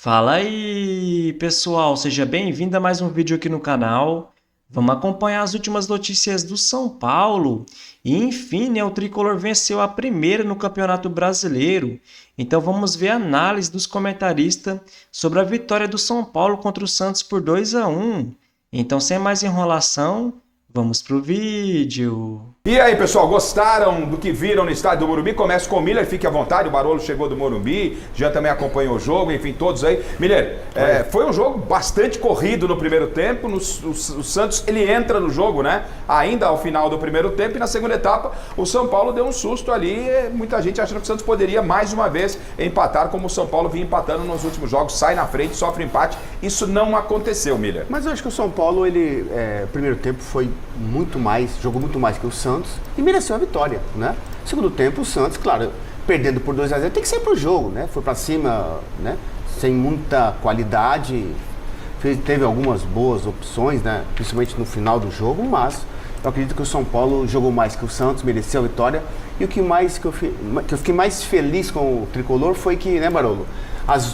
Fala aí, pessoal, seja bem-vindo a mais um vídeo aqui no canal. Vamos acompanhar as últimas notícias do São Paulo. E, enfim, né, o Tricolor venceu a primeira no Campeonato Brasileiro. Então vamos ver a análise dos comentaristas sobre a vitória do São Paulo contra o Santos por 2-1. Então, sem mais enrolação, vamos pro vídeo. E aí, pessoal, gostaram do que viram no estádio do Morumbi? Começa com o Miller, fique à vontade, o Barolo chegou do Morumbi, Jean também acompanhou o jogo, enfim, todos aí. Miller, foi um jogo bastante corrido no primeiro tempo, o Santos, ele entra no jogo, né, ainda ao final do primeiro tempo, e na segunda etapa o São Paulo deu um susto ali, muita gente achando que o Santos poderia mais uma vez empatar, como o São Paulo vinha empatando nos últimos jogos, sai na frente, sofre empate, isso não aconteceu, Miller. Mas eu acho que o São Paulo, primeiro tempo foi muito mais, jogou muito mais que o Santos e mereceu a vitória, né? Segundo tempo, o Santos, claro, perdendo por 2-0, tem que sair pro jogo, né? Foi pra cima, né? Sem muita qualidade, teve algumas boas opções, né? Principalmente no final do jogo, mas eu acredito que o São Paulo jogou mais que o Santos, mereceu a vitória. E o que eu fiquei mais feliz com o Tricolor foi que, né, Barolo?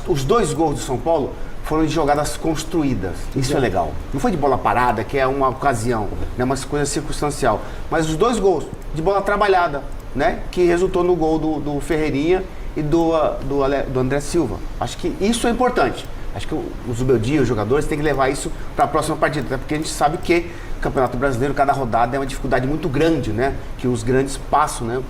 Os dois gols do São Paulo foram de jogadas construídas. Isso é legal. Não foi de bola parada, que é uma ocasião, né, uma coisa circunstancial. Mas os dois gols de bola trabalhada, né, que resultou no gol do Ferreirinha e do André Silva. Acho que isso é importante. Acho que o Zubeldia, os jogadores, têm que levar isso para a próxima partida, até porque a gente sabe que o Campeonato Brasileiro, cada rodada é uma dificuldade muito grande, né, que os grandes passam, né,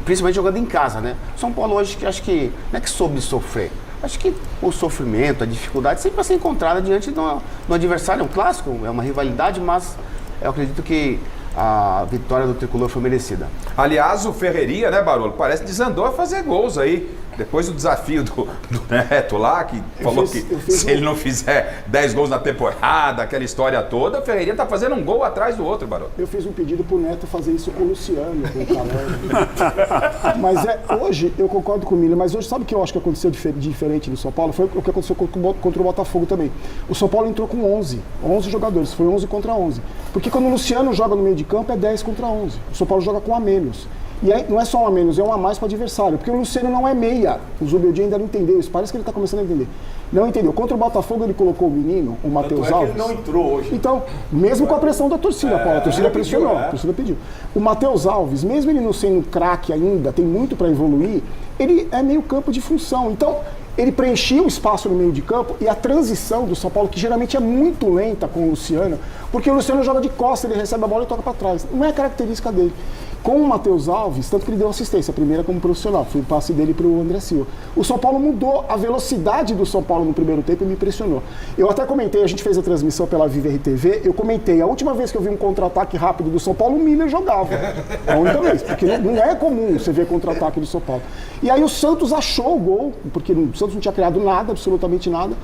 principalmente jogando em casa, né. São Paulo hoje, acho que não é que soube sofrer. Acho que o sofrimento, a dificuldade sempre vai ser encontrada diante do adversário. É um clássico, é uma rivalidade, mas eu acredito que a vitória do Tricolor foi merecida. Aliás, o Ferreirinha, né, Barolo, parece que desandou a fazer gols aí. Depois do desafio do Neto lá, que falou que se ele não fizer 10 gols na temporada, aquela história toda, o Ferreirinha tá fazendo um gol atrás do outro, Barolo. Eu fiz um pedido pro Neto fazer isso com o Luciano, com o Caleb. Mas hoje, eu concordo com o Miller, mas hoje sabe o que eu acho que aconteceu diferente no São Paulo? Foi o que aconteceu contra o Botafogo também. O São Paulo entrou com 11 jogadores, foi 11 contra 11. Porque quando o Luciano joga no meio de campo é 10 contra 11. O São Paulo joga com um a menos. E aí não é só um a menos, é um a mais para o adversário. Porque o Luciano não é meia. O Zubeldia ainda não entendeu isso. Parece que ele está começando a entender. Não entendeu. Contra o Botafogo ele colocou o menino, o Matheus Alves. Ele não entrou hoje. Então, mesmo com a pressão da torcida, Paulo, a torcida pressionou, a torcida pediu. O Matheus Alves, mesmo ele não sendo craque ainda, tem muito para evoluir, ele é meio campo de função. Então, ele preenchia o espaço no meio de campo e a transição do São Paulo, que geralmente é muito lenta com o Luciano, porque o Luciano joga de costas, ele recebe a bola e toca para trás. Não é característica dele. Com o Matheus Alves, tanto que ele deu assistência, a primeira como profissional, foi o passe dele para o André Silva. O São Paulo mudou a velocidade do São Paulo no primeiro tempo e me impressionou. Eu até comentei, a gente fez a transmissão pela Viver TV, eu comentei, a última vez que eu vi um contra-ataque rápido do São Paulo, o Miller jogava. É a única vez, porque não é comum você ver contra-ataque do São Paulo. E aí o Santos achou o gol, porque o Santos não tinha criado nada, absolutamente nada.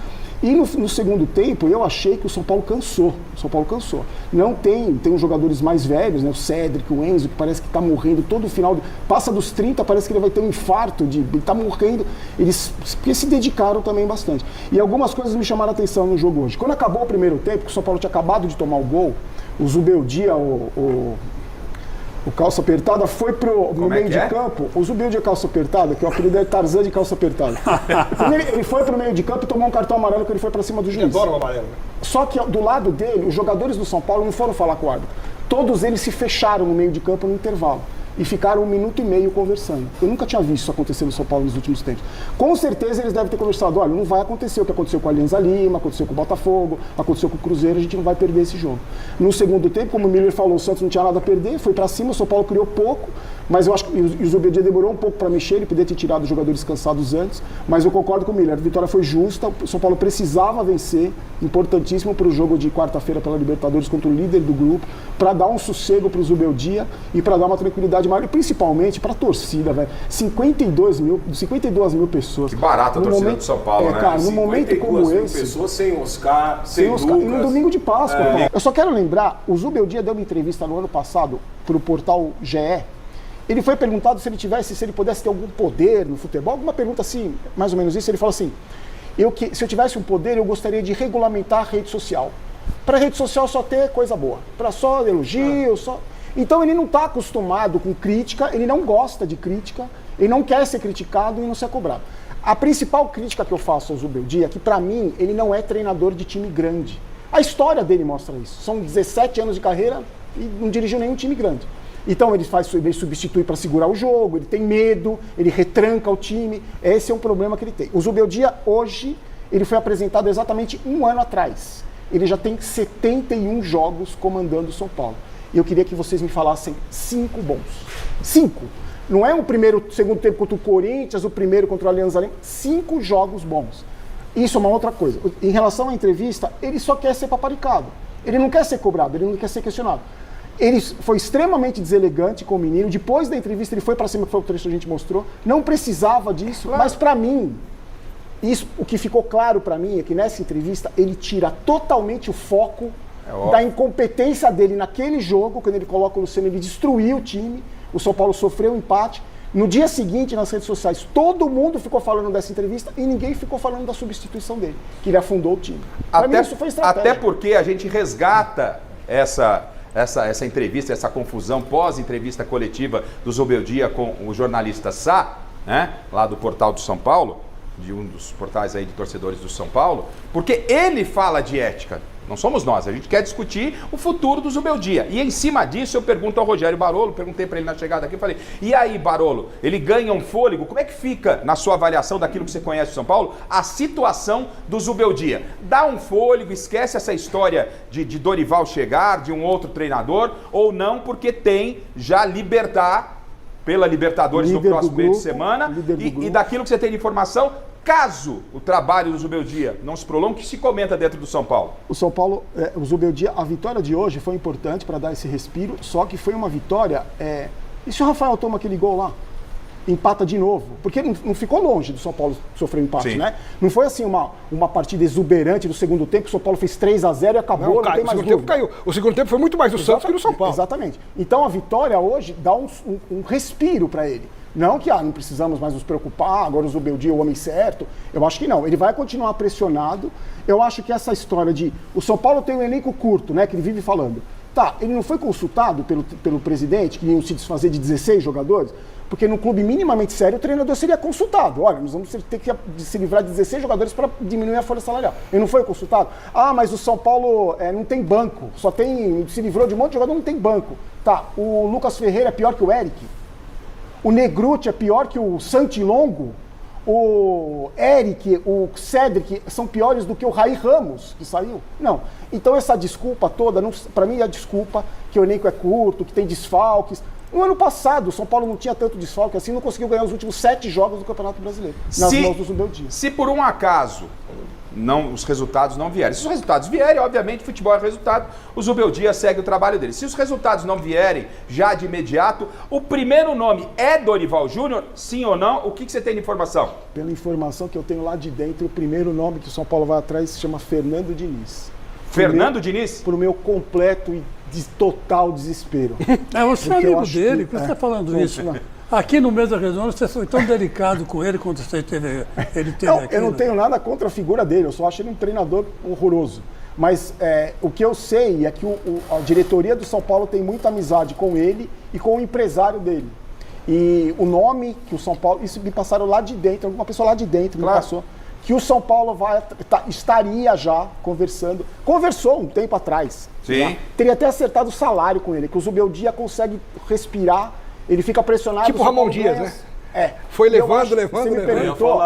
E no segundo tempo, eu achei que o São Paulo cansou. O São Paulo cansou. Não tem os jogadores mais velhos, né? O Cédric, o Enzo, que parece que está morrendo todo final. Passa dos 30, parece que ele vai ter um infarto, ele está morrendo. Porque se dedicaram também bastante. E algumas coisas me chamaram a atenção no jogo hoje. Quando acabou o primeiro tempo, que o São Paulo tinha acabado de tomar o gol, o Zubeldia, o calça apertada foi no meio de campo. O Zubeldia calça apertada, que é o apelido é Tarzan de calça apertada. Ele foi pro meio de campo e tomou um cartão amarelo que ele foi para cima do juiz. Ele adora o amarelo, né? Só que do lado dele, os jogadores do São Paulo não foram falar com o árbitro. Todos eles se fecharam no meio de campo no intervalo. E ficaram 1 minuto e meio conversando. Eu nunca tinha visto isso acontecer no São Paulo nos últimos tempos. Com certeza eles devem ter conversado, olha, não vai acontecer o que aconteceu com a Alianza Lima, aconteceu com o Botafogo, aconteceu com o Cruzeiro, a gente não vai perder esse jogo. No segundo tempo, como o Miller falou, o Santos não tinha nada a perder, foi pra cima, o São Paulo criou pouco, mas eu acho que o Zubeldia demorou um pouco para mexer, ele podia ter tirado os jogadores cansados antes, mas eu concordo com o Miller, a vitória foi justa, o São Paulo precisava vencer, importantíssimo para o jogo de quarta-feira pela Libertadores contra o líder do grupo, para dar um sossego para o Zubeldia e para dar uma tranquilidade maior, e principalmente para a torcida, velho. 52 mil pessoas. Que barata a torcida do São Paulo, né? Cara, num momento como esse. Pessoas sem Oscar, sem Lucas. E no domingo de Páscoa. Eu só quero lembrar, o Zubeldia deu uma entrevista no ano passado para o portal GE. Ele foi perguntado se ele pudesse ter algum poder no futebol, alguma pergunta assim, mais ou menos isso. Ele falou assim: se eu tivesse um poder, eu gostaria de regulamentar a rede social. Para a rede social só ter coisa boa, para só elogio, só. Então ele não está acostumado com crítica, ele não gosta de crítica, ele não quer ser criticado e não ser cobrado. A principal crítica que eu faço ao Zubeldia é que, para mim, ele não é treinador de time grande. A história dele mostra isso. São 17 anos de carreira e não dirigiu nenhum time grande. Então ele substitui para segurar o jogo, ele tem medo, ele retranca o time. Esse é um problema que ele tem. O Zubeldia, hoje, ele foi apresentado exatamente um ano atrás. Ele já tem 71 jogos comandando o São Paulo. E eu queria que vocês me falassem 5 bons. 5. Não é o segundo tempo contra o Corinthians, o primeiro contra o Alianza Lima. 5 jogos bons. Isso é uma outra coisa. Em relação à entrevista, ele só quer ser paparicado. Ele não quer ser cobrado, ele não quer ser questionado. Ele foi extremamente deselegante com o menino. Depois da entrevista, ele foi para cima, que foi o trecho que a gente mostrou. Não precisava disso, mas para mim, o que ficou claro para mim é que nessa entrevista ele tira totalmente o foco da incompetência dele naquele jogo. Quando ele coloca o Luciano, ele destruiu o time. O São Paulo sofreu um empate. No dia seguinte, nas redes sociais, todo mundo ficou falando dessa entrevista e ninguém ficou falando da substituição dele, que ele afundou o time. Para mim, isso foi estratégia. Até porque a gente resgata essa entrevista, essa confusão pós-entrevista coletiva do Zubeldia com o jornalista Sá, né, lá do Portal do São Paulo, de um dos portais aí de torcedores do São Paulo, porque ele fala de ética. Não somos nós, a gente quer discutir o futuro do Zubeldia. E em cima disso eu pergunto ao Rogério Barolo, perguntei para ele na chegada aqui, falei, e aí Barolo, ele ganha um fôlego? Como é que fica, na sua avaliação daquilo que você conhece do São Paulo, a situação do Zubeldia? Dá um fôlego, esquece essa história de Dorival chegar, de um outro treinador, ou não, porque tem já pela Libertadores no próximo meio de semana, e daquilo que você tem de informação, caso o trabalho do Zubeldia não se prolongue, que se comenta dentro do São Paulo? O São Paulo, o Zubeldia, a vitória de hoje foi importante para dar esse respiro, só que foi uma vitória... E se o Rafael toma aquele gol lá? Empata de novo? Porque não ficou longe do São Paulo sofrer um empate, né? Não foi assim uma partida exuberante do segundo tempo, o São Paulo fez 3-0 e acabou, não tem mais dúvida. Caiu. O segundo tempo foi muito mais do Santos que do São Paulo. Exatamente. Então a vitória hoje dá um respiro para ele. Não que não precisamos mais nos preocupar, agora o Zubeldia é o homem certo. Eu acho que não. Ele vai continuar pressionado. Eu acho que essa história de... O São Paulo tem um elenco curto, né? Que ele vive falando. Tá, ele não foi consultado pelo presidente, que iam se desfazer de 16 jogadores? Porque no clube minimamente sério, o treinador seria consultado. Olha, nós vamos ter que se livrar de 16 jogadores para diminuir a folha salarial. Ele não foi consultado? Ah, mas o São Paulo não tem banco. Se livrou de um monte de jogador, não tem banco. Tá, o Lucas Ferreira é pior que o Eric. O Negruti é pior que o Santilongo, o Eric, o Cedric são piores do que o Raí Ramos, que saiu. Não. Então essa desculpa toda, para mim é a desculpa que o elenco é curto, que tem desfalques. No ano passado, o São Paulo não tinha tanto desfalque assim, não conseguiu ganhar os últimos 7 jogos do Campeonato Brasileiro, nas mãos do Zubeldia. Se por um acaso os resultados não vierem. Se os resultados vierem, obviamente, futebol é resultado, o Zubeldia segue o trabalho dele. Se os resultados não vierem já de imediato, o primeiro nome é Dorival Júnior, sim ou não? O que você tem de informação? Pela informação que eu tenho lá de dentro, o primeiro nome que o São Paulo vai atrás se chama Fernando Diniz. Fernando Diniz? Para o meu completo e total desespero. Você é amigo dele, por que você está falando isso? Aqui no Mesa Redonda você foi tão delicado com ele quando ele teve aqui. Eu não tenho nada contra a figura dele, eu só acho ele um treinador horroroso. Mas o que eu sei é que a diretoria do São Paulo tem muita amizade com ele e com o empresário dele. E o nome que o São Paulo... Isso me passaram lá de dentro, alguma pessoa lá de dentro me passou. Que o São Paulo estaria já conversou um tempo atrás. Sim. Tá? Teria até acertado o salário com ele, que o Zubeldia consegue respirar, ele fica pressionado. Tipo o Ramon Dias, né? Foi levando. Você me perguntou,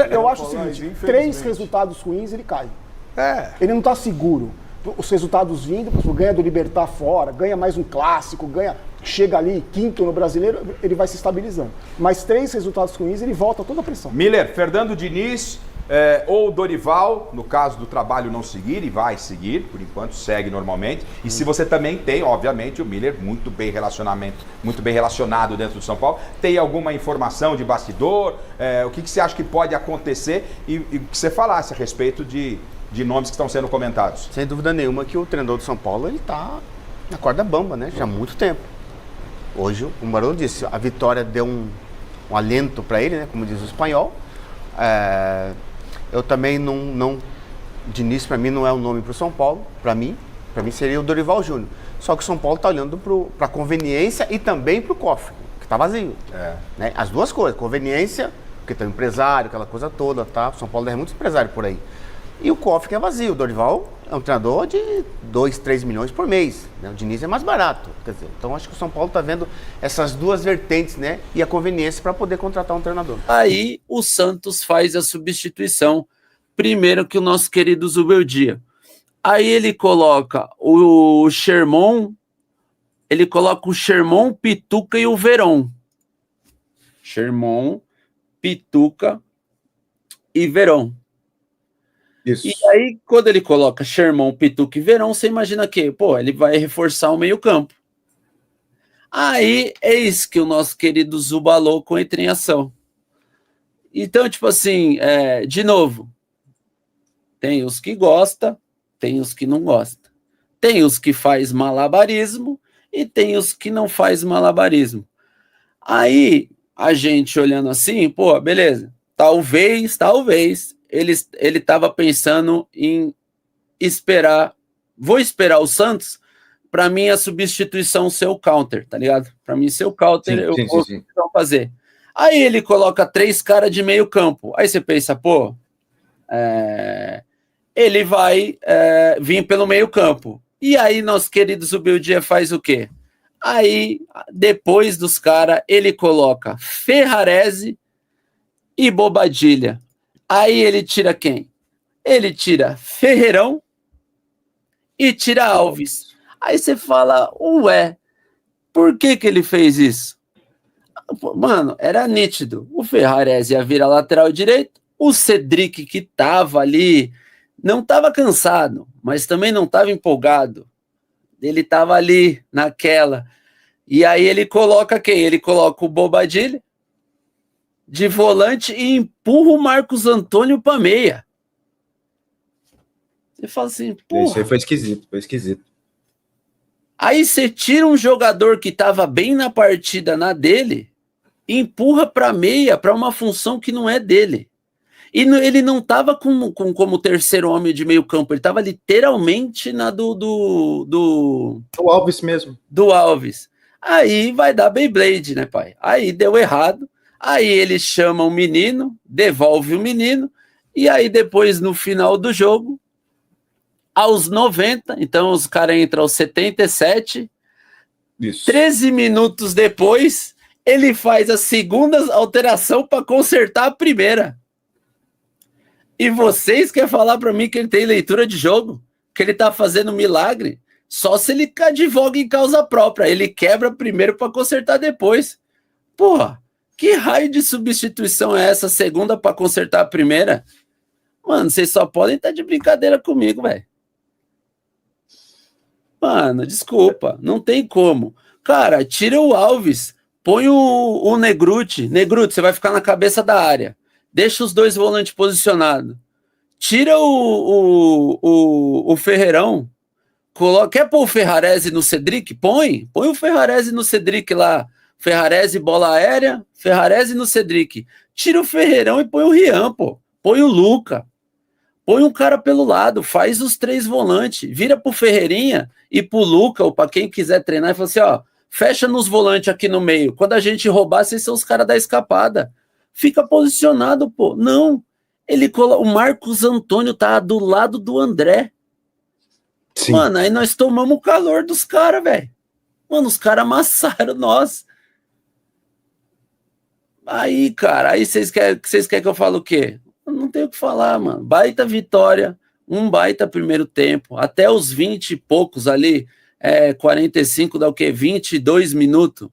eu acho o seguinte, 3 resultados ruins ele cai. Ele não está seguro. Os resultados vindo, ganha do Libertad fora, ganha mais um clássico, chega ali quinto no Brasileiro, ele vai se estabilizando. Mas 3 resultados ruins, ele volta toda a pressão. Miller, Fernando Diniz... ou Dorival, no caso do trabalho não seguir, e vai seguir, por enquanto segue normalmente. E se você também tem, obviamente, o Miller muito bem relacionado dentro do São Paulo, tem alguma informação de bastidor, o que você acha que pode acontecer e que você falasse a respeito de nomes que estão sendo comentados? Sem dúvida nenhuma que o treinador do São Paulo ele está na corda bamba, né? Já há muito tempo. Hoje, o Barão disse, a vitória deu um alento para ele, né? Como diz o espanhol. Eu também não Diniz para mim não é um nome para o São Paulo, para mim seria o Dorival Júnior. Só que o São Paulo está olhando para a conveniência e também para o cofre, que está vazio. Né? As duas coisas, conveniência, porque tem um empresário, aquela coisa toda, tá? O São Paulo é muito empresário por aí. E o cofre que é vazio. O Dorival é um treinador de 2, 3 milhões por mês, né? O Diniz é mais barato. Quer dizer, então acho que o São Paulo está vendo essas duas vertentes, né? E a conveniência para poder contratar um treinador. Aí o Santos faz a substituição, primeiro que o nosso querido Zubeldia. Aí ele coloca o Sherman, Pituca e o Verón. Sherman, Pituca e Verón. Isso. E aí, quando ele coloca Sherman, Pituca e Verón, você imagina que, ele vai reforçar o meio-campo. Aí, eis que o nosso querido Zubalocco entra em ação. Então, tipo assim, de novo, tem os que gostam, tem os que não gostam. Tem os que faz malabarismo e tem os que não faz malabarismo. Aí, a gente olhando assim, beleza, talvez, ele estava pensando em vou esperar o Santos para mim a substituição ser o counter, tá ligado? Para mim ser o counter, vou fazer. Aí ele coloca 3 caras de meio campo. Aí você pensa, ele vai vir pelo meio campo. E aí nosso querido Zubeldia faz o quê? Aí, depois dos caras, ele coloca Ferrarese e Bobadilha. Aí ele tira quem? Ele tira Ferreirão e tira Alves. Aí você fala, por que ele fez isso? Mano, era nítido. O Ferrarese ia virar lateral direito, o Cedric que tava ali, não tava cansado, mas também não tava empolgado. Ele tava ali, naquela. E aí ele coloca quem? Ele coloca o Bobadilha de volante e empurra o Marcos Antônio pra meia. Você fala assim, Isso aí foi esquisito. Aí você tira um jogador que tava bem na partida na dele, e empurra pra meia, pra uma função que não é dele. E ele não tava como terceiro homem de meio campo, ele tava literalmente na do Alves mesmo. Do Alves. Aí vai dar Beyblade, né, pai? Aí deu errado. Aí ele chama o menino, devolve o menino, e aí depois, no final do jogo, aos 90, então os caras entram aos 77, Isso. 13 minutos depois, ele faz a segunda alteração para consertar a primeira. E vocês querem falar para mim que ele tem leitura de jogo? Que ele tá fazendo milagre? Só se ele advoga em causa própria. Ele quebra primeiro para consertar depois. Porra, que raio de substituição é essa? Segunda para consertar a primeira? Mano, vocês só podem estar de brincadeira comigo, velho. Mano, desculpa, não tem como. Cara, tira o Alves, põe o Negruti. Negruti, você vai ficar na cabeça da área. Deixa os 2 volantes posicionados. Tira o Ferreirão. Quer pôr o Ferrarese no Cedric? Põe o Ferrarese no Cedric lá. Ferrarese bola aérea, Ferrarese no Cedric. Tira o Ferreirão e põe o Rian, põe o Luca. Põe um cara pelo lado, faz os 3 volantes, vira pro Ferreirinha e pro Luca, ou para quem quiser treinar, e fala assim, fecha nos volantes aqui no meio. Quando a gente roubar, vocês são os caras da escapada. Fica posicionado, Não. O Marcos Antônio tá do lado do André. Sim. Mano, aí nós tomamos o calor dos caras, velho. Mano, os caras amassaram nós. Aí, cara, aí vocês querem que eu fale o quê? Eu não tenho o que falar, mano. Baita vitória, um baita primeiro tempo. Até os 20 e poucos ali, 45 dá o quê? 22 minutos.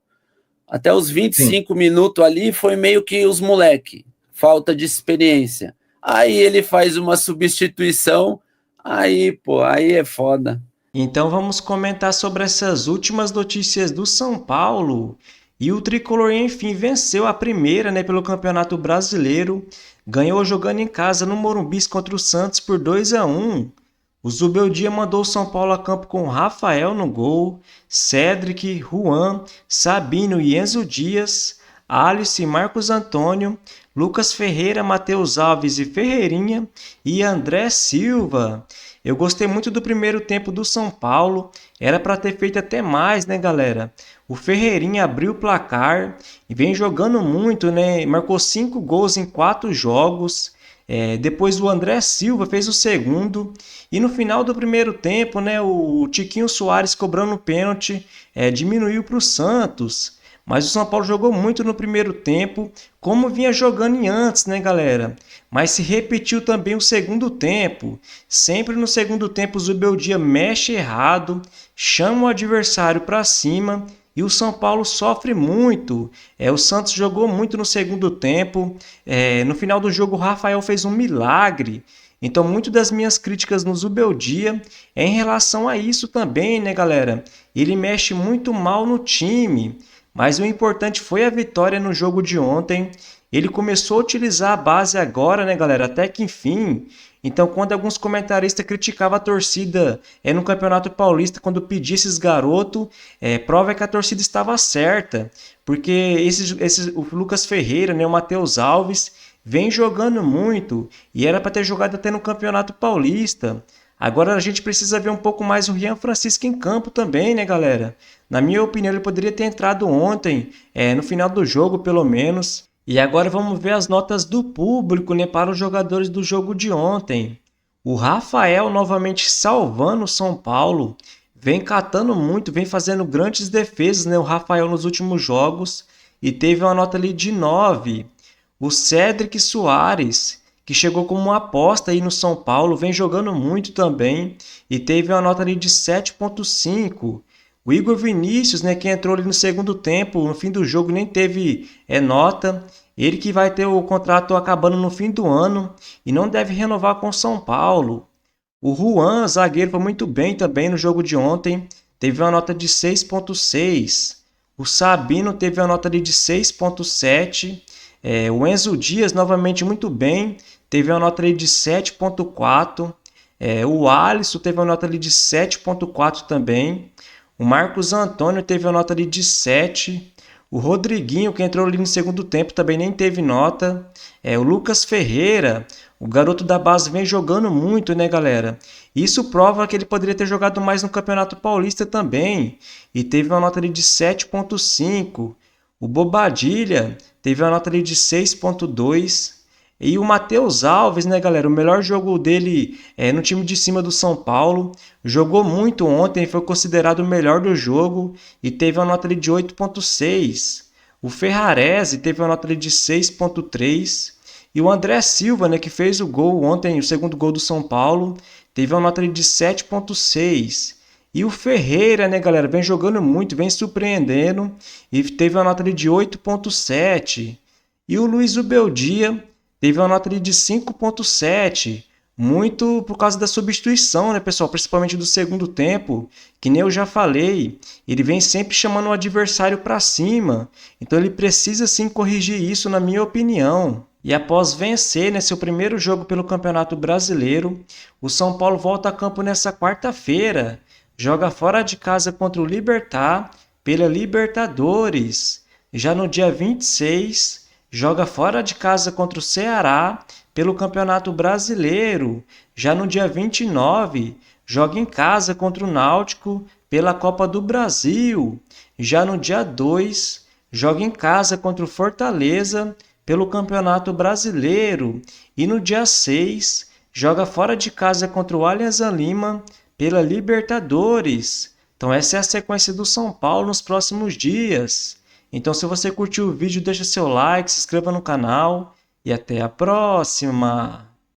Até os 25 minutos ali foi meio que os moleque. Falta de experiência. Aí ele faz uma substituição. Aí é foda. Então vamos comentar sobre essas últimas notícias do São Paulo. E o Tricolor, enfim, venceu a primeira, pelo Campeonato Brasileiro. Ganhou jogando em casa no Morumbi contra o Santos por 2-1. O Zubeldia mandou o São Paulo a campo com Rafael no gol, Cedric, Juan, Sabino e Enzo Dias, Alisson e Marcos Antônio, Lucas Ferreira, Matheus Alves e Ferreirinha e André Silva. Eu gostei muito do primeiro tempo do São Paulo, era para ter feito até mais, né, galera? O Ferreirinha abriu o placar e vem jogando muito, né? Marcou 5 gols em 4 jogos. Depois o André Silva fez o segundo. E no final do primeiro tempo, né, o Tiquinho Soares cobrando o pênalti diminuiu para o Santos. Mas o São Paulo jogou muito no primeiro tempo, como vinha jogando em antes, né, galera? Mas se repetiu também o segundo tempo. Sempre no segundo tempo o Zubeldia mexe errado, chama o adversário para cima e o São Paulo sofre muito. O Santos jogou muito no segundo tempo. No final do jogo o Rafael fez um milagre. Então, muito das minhas críticas no Zubeldia é em relação a isso também, né, galera? Ele mexe muito mal no time. Mas o importante foi a vitória no jogo de ontem. Ele começou a utilizar a base agora, né, galera? Até que enfim. Então, quando alguns comentaristas criticavam a torcida no Campeonato Paulista, quando pedia esses garotos, prova que a torcida estava certa. Porque o Lucas Ferreira, né, o Matheus Alves, vem jogando muito. E era para ter jogado até no Campeonato Paulista. Agora a gente precisa ver um pouco mais o Rian Francisco em campo também, né, galera? Na minha opinião, ele poderia ter entrado ontem, no final do jogo, pelo menos. E agora vamos ver as notas do público, né, para os jogadores do jogo de ontem. O Rafael novamente salvando o São Paulo. Vem catando muito, vem fazendo grandes defesas, né, o Rafael nos últimos jogos. E teve uma nota ali de 9. O Cédric Soares, que chegou como uma aposta aí no São Paulo, vem jogando muito também e teve uma nota ali de 7.5. O Igor Vinícius, né, que entrou ali no segundo tempo, no fim do jogo nem teve nota. Ele que vai ter o contrato acabando no fim do ano e não deve renovar com o São Paulo. O Juan, zagueiro, foi muito bem também no jogo de ontem, teve uma nota de 6.6. O Sabino teve uma nota ali de 6.7. O Enzo Dias novamente muito bem, teve uma nota ali de 7.4. O Alisson teve uma nota ali de 7.4 também. O Marcos Antônio teve uma nota ali de 7. O Rodriguinho, que entrou ali no segundo tempo, também nem teve nota. O Lucas Ferreira, o garoto da base, vem jogando muito, né, galera? Isso prova que ele poderia ter jogado mais no Campeonato Paulista também. E teve uma nota ali de 7.5. O Bobadilha teve uma nota ali de 6.2. E o Matheus Alves, né, galera? O melhor jogo dele no time de cima do São Paulo. Jogou muito ontem, foi considerado o melhor do jogo e teve uma nota ali de 8.6. O Ferrarese teve uma nota ali de 6.3. E o André Silva, né, que fez o gol ontem, o segundo gol do São Paulo, teve uma nota ali de 7.6. E o Ferreira, né, galera, vem jogando muito, vem surpreendendo e teve uma nota ali de 8.7. E o Luiz Zubeldia teve uma nota ali de 5.7, muito por causa da substituição, né, pessoal? Principalmente do segundo tempo, que nem eu já falei, ele vem sempre chamando o adversário para cima, então ele precisa sim corrigir isso, na minha opinião. E após vencer, né, seu primeiro jogo pelo Campeonato Brasileiro, o São Paulo volta a campo nessa quarta-feira, joga fora de casa contra o Libertad pela Libertadores. Já no dia 26, joga fora de casa contra o Ceará pelo Campeonato Brasileiro. Já no dia 29, joga em casa contra o Náutico pela Copa do Brasil. Já no dia 2, joga em casa contra o Fortaleza pelo Campeonato Brasileiro. E no dia 6, joga fora de casa contra o Alianza Lima pela Libertadores. Então essa é a sequência do São Paulo nos próximos dias. Então se você curtiu o vídeo, deixa seu like, se inscreva no canal e até a próxima!